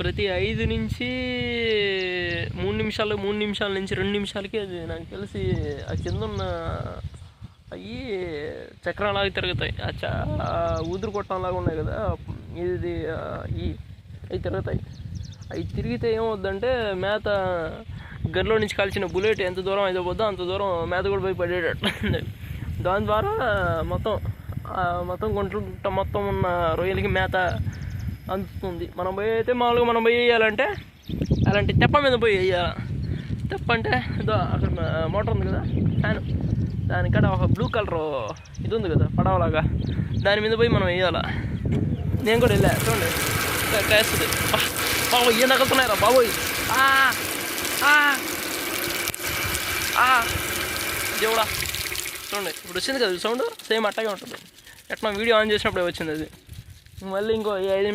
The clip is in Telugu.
ప్రతి 5 నుంచి 3 నిమిషాలు 3 నిమిషాల నుంచి 2 నిమిషాలకి అది నాకు తెలిసి ఆ కింద ఉన్న అవి చక్రాలాగా తిరుగుతాయి. ఊదురు కొట్టంలాగా ఉన్నాయి కదా, ఇది అవి తిరుగుతాయి. అవి తిరిగితే ఏమవుద్దంటే మేత గన్లో నుంచి కాల్చిన బుల్లెట్ ఎంత దూరం అయితే పోద్దో అంత దూరం మేత కూడా పోయి పడేటట్టు. దాని ద్వారా మొత్తం గుంట మొత్తం ఉన్న రొయ్యలకి మేత అందుతుంది. మనం పోయి అయితే మామూలుగా మనం పోయి వేయాలంటే అలాంటి తెప్ప మీద పోయి వేయాలి. తెప్ప అంటే అక్కడ మోటార్ ఉంది కదా, ఫ్యాన్, దానికాడ ఒక బ్లూ కలర్ ఇది ఉంది కదా పడవలాగా, దాని మీద పోయి మనం వేయాలి. నేను కూడా వెళ్ళా, చూడండి కాస్తుంది. బాబు ఏం తగ్గుతున్నాయిరా బాబోయ్, దేవుడా. చూడండి ఇప్పుడు వచ్చింది కదా సౌండ్, సేమ్ అట్టాగే ఉంటుంది. ఎట్లా వీడియో ఆన్ చేసినప్పుడే వచ్చింది అది. మళ్ళీ ఇంకో 5 నిమిషాలు